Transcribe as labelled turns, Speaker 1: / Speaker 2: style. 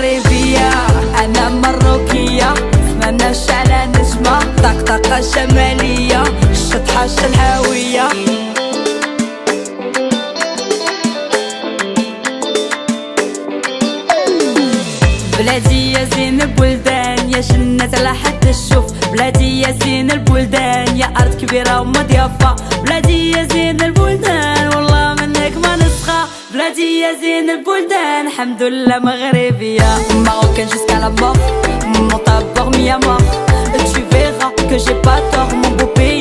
Speaker 1: مغربية، أنا مروكية، اسمنا شعلة نجمة، طقطقة شمالية، الشطحة الهاوية. بلادي يا زين البلدان، يا جنة على حد تشوف، بلادي يا زين البلدان، يا أرض كبيرة ومضيافة، بلادي يا زين البلدان، والله منك ما نسخى، بلادي يا زين البلدان، الحمد لله مغربية. Marocaine jusqu'à la mort, mon tabord mis à mort, tu verras que j'ai pas tort, mon beau pays.